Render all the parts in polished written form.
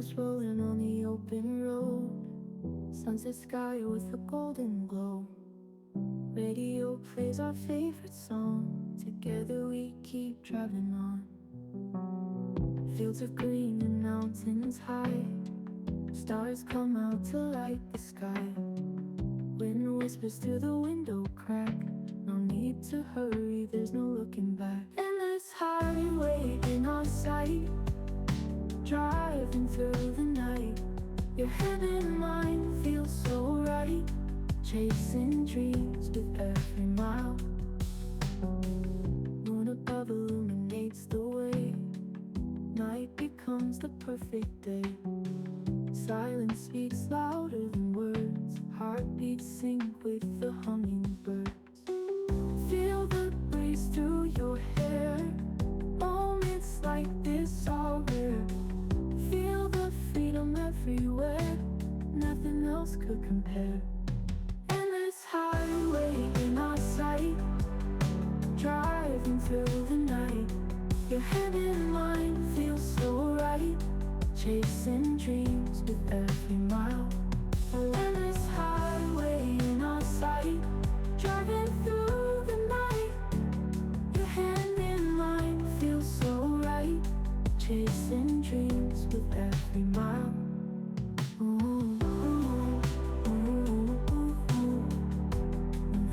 Wheels rolling on the open road, sunset sky with a golden glow. Radio plays our favorite song, together we keep driving on. Fields of green and mountains high, stars come out to light the sky. Wind whispers through the window crack, no need to hurry, there's no looking back. Endless highway in our sight, driving through the night. Your head and mind feel so right, chasing dreams with every mile. Moon above illuminates the way, night becomes the perfect day. Silence speaks louder than words, heartbeats sync with the hummingbirds. Feel the breeze through your hair, moments like this are rare. Feel the freedom everywhere, nothing else could compare. Endless highway in our sight, driving through the night. Your head and mind feel so right, chasing dreams with every mile. Endless highway in our sight, driving through the night. Your hand in mine feels so right, chasing dreams with every mile. Ooh, ooh, ooh, ooh, ooh.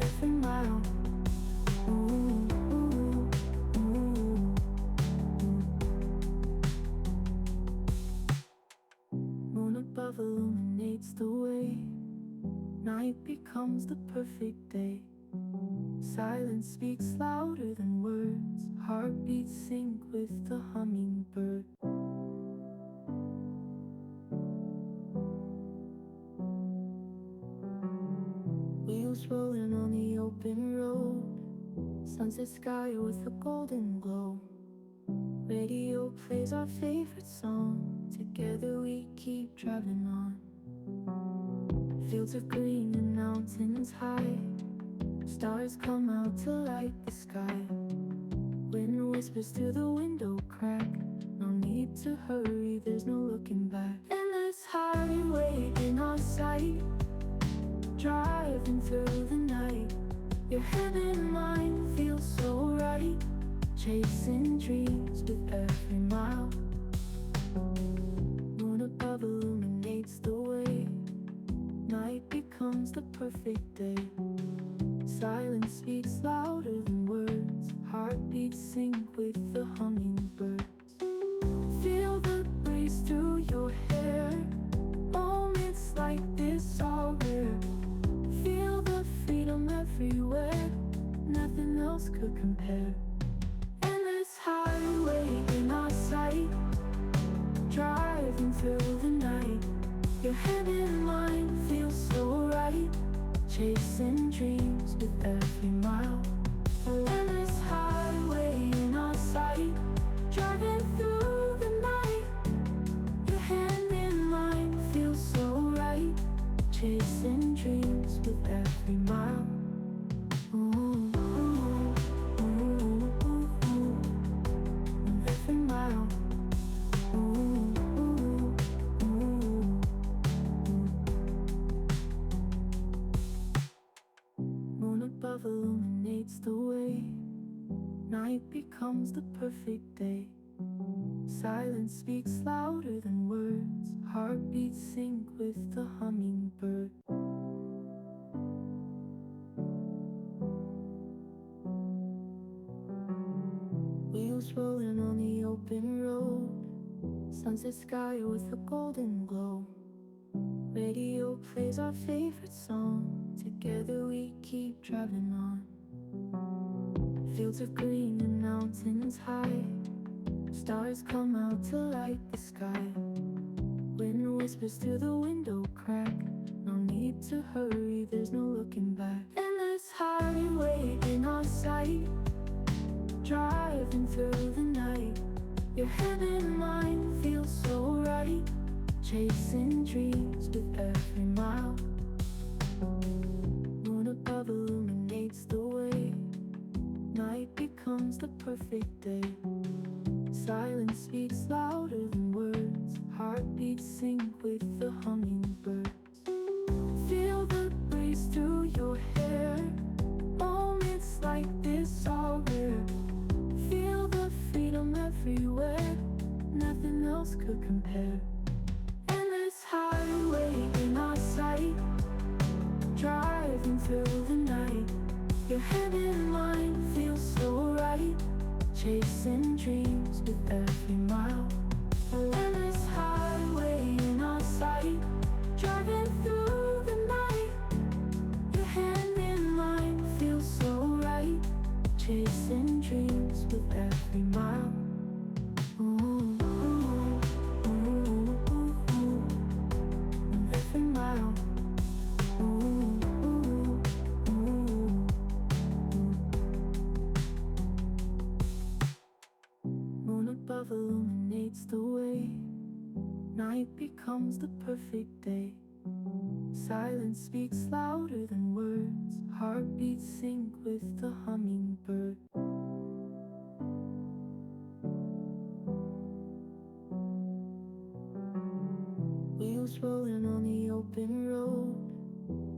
Every mile. Ooh, ooh, ooh. Moon above illuminates the way, night becomes the perfect day. Silence speaks louder than words, heartbeats sync with the hummingbird. Wheels rolling on the open road, sunset sky with a golden glow. Radio plays our favorite song, together we keep driving on. Fields of green and mountains high, stars come out to light the sky. Wind whispers through the window crack, no need to hurry, there's no looking back. Endless highway in our sight, driving through the night. Your head and mind feel so right, chasing dreams with every mile. Moon above illuminates the way, night becomes the perfect day. Silence speaks louder than words, heartbeats sync with the hummingbirds. Feel the breeze through your hair, moments like this are rare. Feel the freedom everywhere, nothing else could compare. Endless highway in our sight, driving through the night. Your head and mind feel so right, chasing dreams with every mile. Endless highway in our sight, driving through the night. Your hand in mine feels so right, chasing dreams with every mile. Ooh, ooh, ooh, ooh, ooh. Every mile. Ooh, ooh, ooh, ooh. Moon above illuminates the way, night becomes the perfect day. Silence speaks louder than words, heartbeats sync with the hummingbird. Wheels rolling on the open road, sunset sky with a golden glow. Radio plays our favorite song, together we keep driving on. Fields of green and mountains high, stars come out to light the sky. Wind whispers through the window crack, no need to hurry, there's no looking back. Endless highway in our sight, driving through the night. Your head and mind feel so right, chasing dreams with every mile. Moon above illuminates the way, night becomes the perfect day. Silence speaks louder than words, heartbeats sync with the hummingbirds. Feel the breeze through your hair. Moments like this are rare. Feel the freedom everywhere. Nothing else could compare. Endless highway in our sight, driving through the night. Your hand in mine feels so right. Chasing dreams with every mile. Endless highway in our sight, driving through the night. Your hand in mine feels so right. Chasing dreams with every mile. Ooh, ooh, ooh, ooh, ooh. Every mile. Ooh, ooh, ooh. Moon above illuminates the way. Night becomes the perfect day. Silence speaks louder than words. Heartbeats sync with the hummingbird. Wheels rolling on the open road.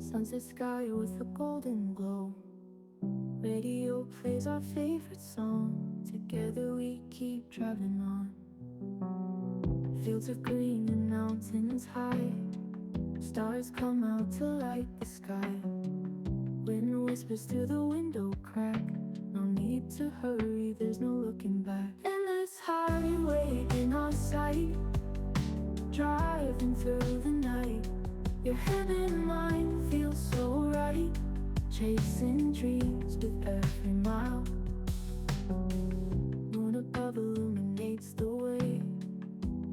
Sunset sky with a golden glow. Radio plays our favorite song. Together we keep driving on. Fields of green and mountains high. Stars come out to light the sky. Wind whispers through the window crack. No need to hurry, there's no looking back. Endless highway in our sight, driving through the night. Your hand in mine feels so right. Chasing dreams with every mile. Moon above illuminates the way.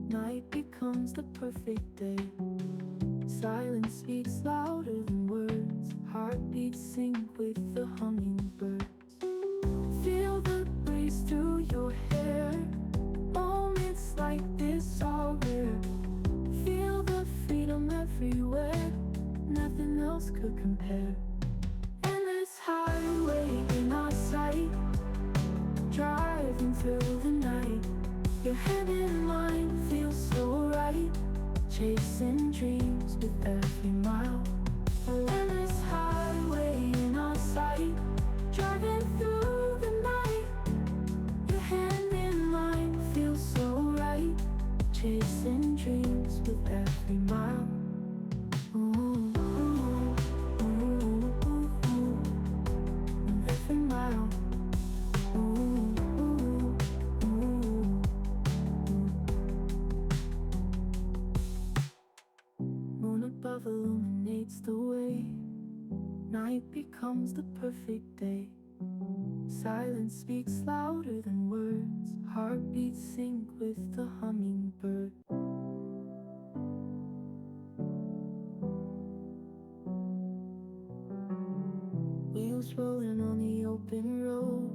Night becomes the perfect day. Silence speaks louder than words. Heartbeats sync with the hummingbirds. Feel the breeze through your hair. Moments like this are rare. Feel the freedom everywhere. Nothing else could compare. Endless highway in our sight, driving through the night. Your hand in mine feels so right. Chasing dreams with every mile. Endless highway in our sight, driving through the night. Your hand in mine feels so right. Chasing dreams with every mile. Ooh, ooh, ooh, ooh, ooh. Every mile. Ooh, ooh, ooh. Moon above illuminates the way. Night becomes the perfect day. Silence speaks louder than words. Heartbeats sync with the hummingbird. Wheels rolling on the open road.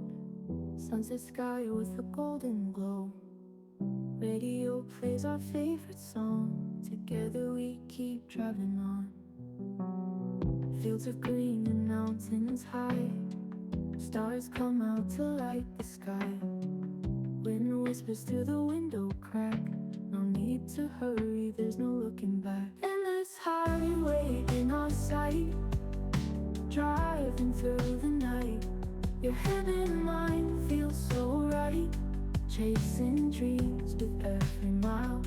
Sunset sky with a golden glow. Radio plays our favorite song. Together we keep driving on. Fields of green and mountains high. Stars come out to light the sky. Wind whispers through the window crack. No need to hurry, there's no looking back. Endless highway in our sight, driving through the night. Your hand in mine feels so right. Chasing dreams with every mile.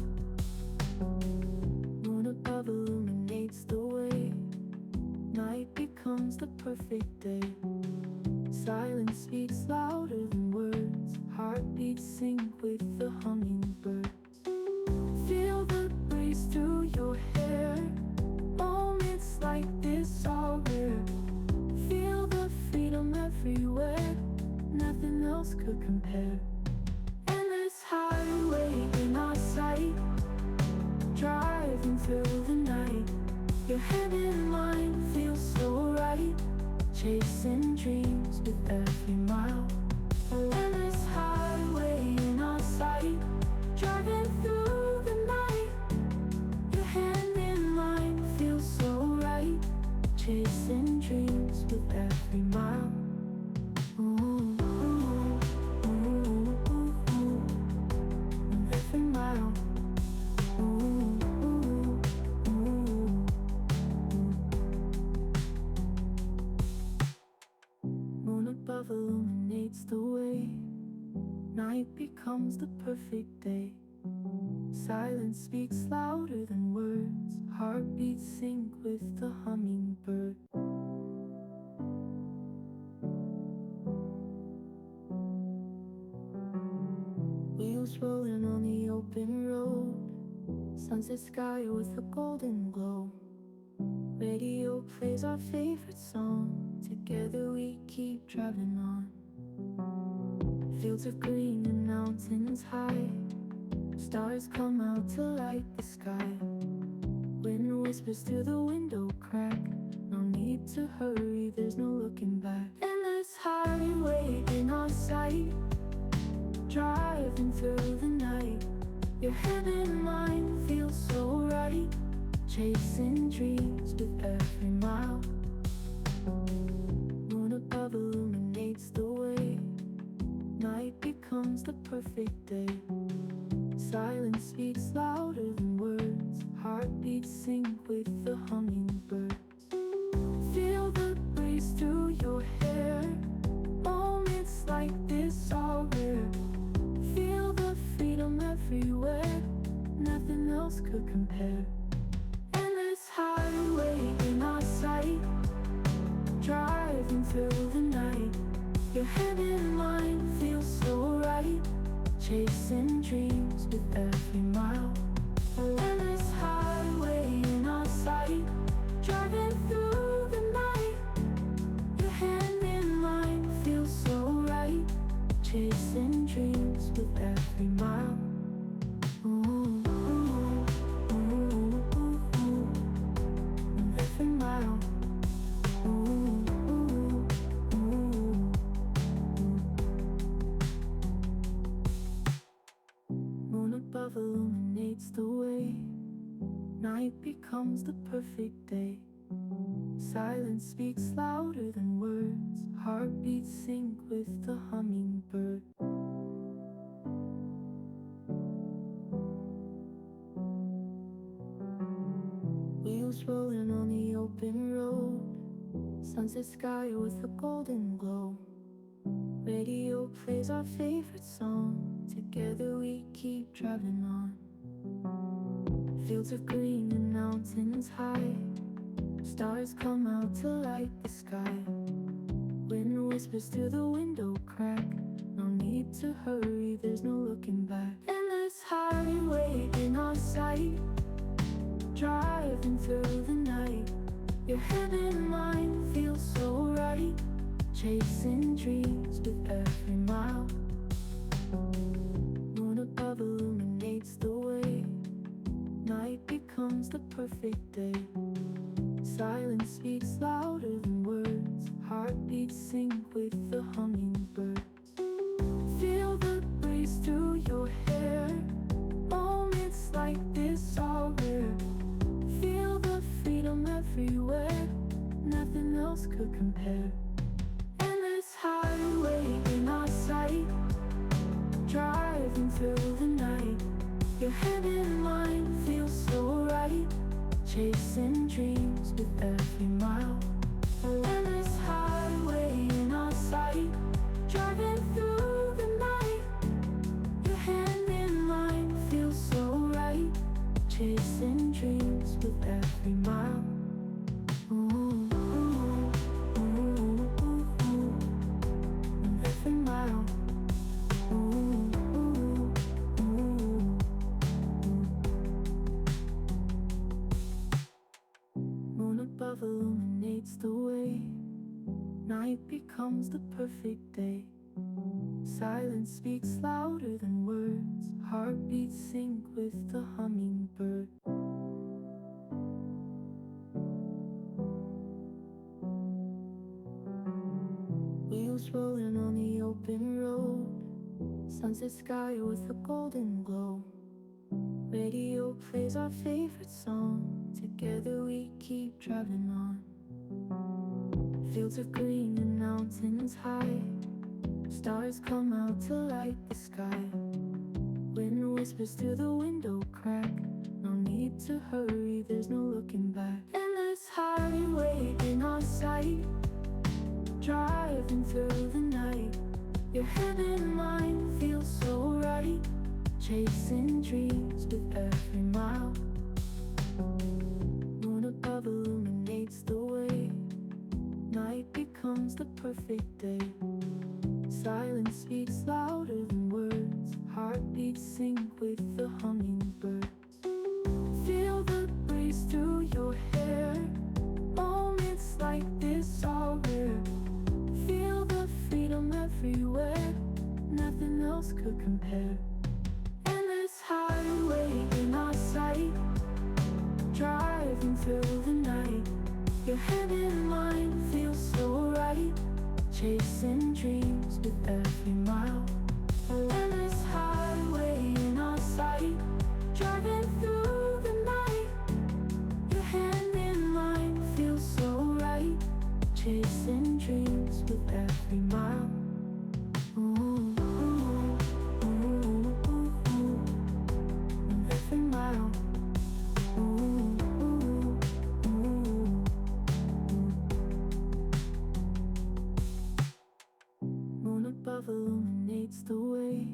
Moon above illuminates the way. Night becomes the perfect day. Silence speaks louder than words. Heartbeats sync with the hummingbirds. Feel the breeze through your hair. Moments like this are rare. Feel the freedom everywhere. Nothing else could compare. Endless highway in our sight, driving through the night. Your hand in mine feels so right. Chasing dreams with every mile. Endless highway in our sight, driving through the night. Your hand in mine feels so right. Chasing dreams with every mile. Ooh, ooh, ooh, above illuminates the way. Night becomes the perfect day. Silence speaks louder than words. Heartbeats sync with the hummingbird. Wheels rolling on the open road. Sunset sky with a golden glow. Radio plays our favorite song. Together we keep driving on. Fields of green and mountains high. Stars come out to light the sky. Wind whispers through the window crack. No need to hurry, there's no looking back. Endless highway in our sight. Driving through the night. Your head and mind feel so right. Chasing dreams with every mile. Moon above illuminates the way. Night becomes the perfect day. Silence speaks louder than words. Heartbeats sync with the hummingbirds. Feel the breeze through your hair. Moments like this are rare. Feel the freedom everywhere. Nothing else could compare. Endless highway in our sight. Driving through the night. Your head and mind feel so right. Chasing dreams with every mile. Endless highway in our sight. Driving through the night. Your hand in mine feels so right. Chasing dreams with every mile. Ooh, ooh, ooh, ooh, ooh. Every mile. Ooh, ooh, ooh. Moon above illuminates the way. Night becomes the perfect day. Silence speaks louder than words. Heartbeats sync with the hummingbird. Wheels rolling on the open road. Sunset sky with a golden glow. Radio plays our favorite song. Together we keep driving on. Fields of green and mountains high. Stars come out to light the sky. Wind whispers through the window crack. No need to hurry, there's no looking back. Endless highway in our sight. Driving through the night. Your head and mind feel so right. Chasing dreams with every mile. Moon above illuminates the way. Night becomes the perfect day. Silence speaks louder than words. Heartbeats sync with the hummingbirds. Feel the breeze through your hair. Moments like this are rare. Feel the freedom everywhere. Nothing else could compare. Endless highway in our sight. Driving through the night. Your head and mind feel so right. Chasing dreams with every mile. Endless highway in our sight. Driving through the night. Your hand in mine feels so right. Chasing dreams with every mile. Ooh, ooh, ooh, ooh, ooh. Every mile. Ooh, ooh, ooh. Moon above illuminates the way. Night becomes the perfect day. Silence speaks louder than words. Heartbeats sync with the hummingbird. Wheels rolling on the open road. Sunset sky with a golden glow. Radio plays our favorite song. Together we keep driving on. Fields of green and mountains high. Stars come out to light the sky. Wind whispers through the window crack. No need to hurry, there's no looking back. Endless highway in our sight. Driving through the night. speaks louder than words. Heartbeats sync with the hummingbird. Feel the breeze through your hair. Moments like this are rare. Feel the freedom everywhere. Nothing else could compare. Endless highway in our sight, driving through the night. Your hand in mine feels so right. Chasing dreams with every mile. Endless highway in our sight, driving through the night. Your hand in mine feels so right. Chasing dreams with every mile. Ooh, ooh, ooh, ooh, ooh. Every mile. Ooh, ooh, ooh. Moon above illuminates the way.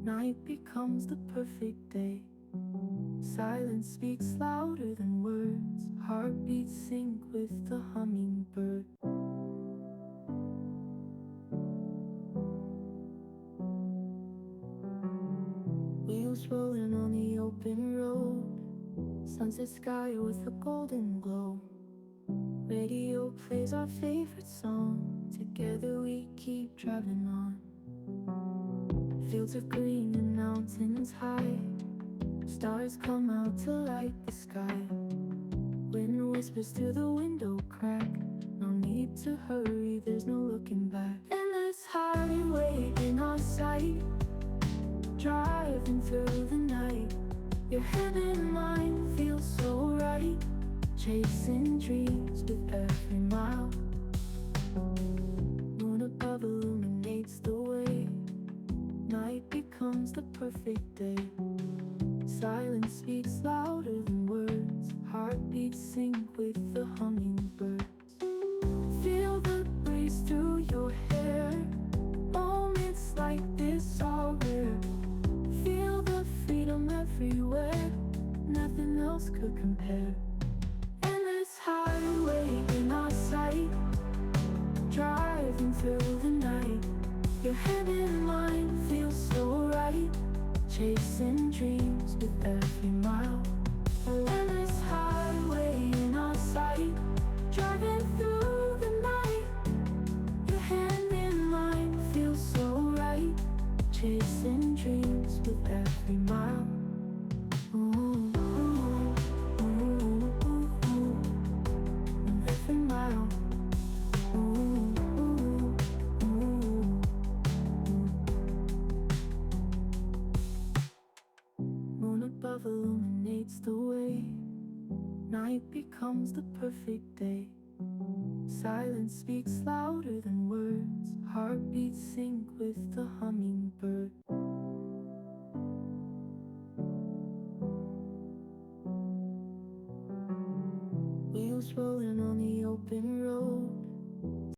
Night becomes the perfect day. Silence speaks louder than words. Heartbeats sync with the hummingbird. Wheels rolling on the open road. Sunset sky with a golden glow. Radio plays our favorite song. Together we keep traveling on. Fields of green and mountains high. Stars come out to light the sky. Wind whispers through the window crack. No need to hurry, there's no looking back. Endless highway in our sight, driving through the night. Your hand in mine feels so right. Chasing dreams with every mile. Moon above illuminates the way. Night becomes the perfect day. Silence speaks louder than words. Heartbeats sync with the hummingbird. Feel the breeze through your hair. Moments like this are rare. Feel the freedom everywhere. Nothing else could compare. Endless highway in our sight, driving through the night. Your hand in mine feels so right. Chasing dreams with every mile. Endless highway in our sight, driving through the night. Your hand in mine feels so right. Chasing dreams with every mile. Ooh, ooh, ooh, ooh, ooh. Every mile. Ooh, ooh, ooh. Moon above illuminates the way. Night becomes the perfect day. Silence speaks louder than words. Heartbeats sync with the hummingbird. Wheels rolling on the open road.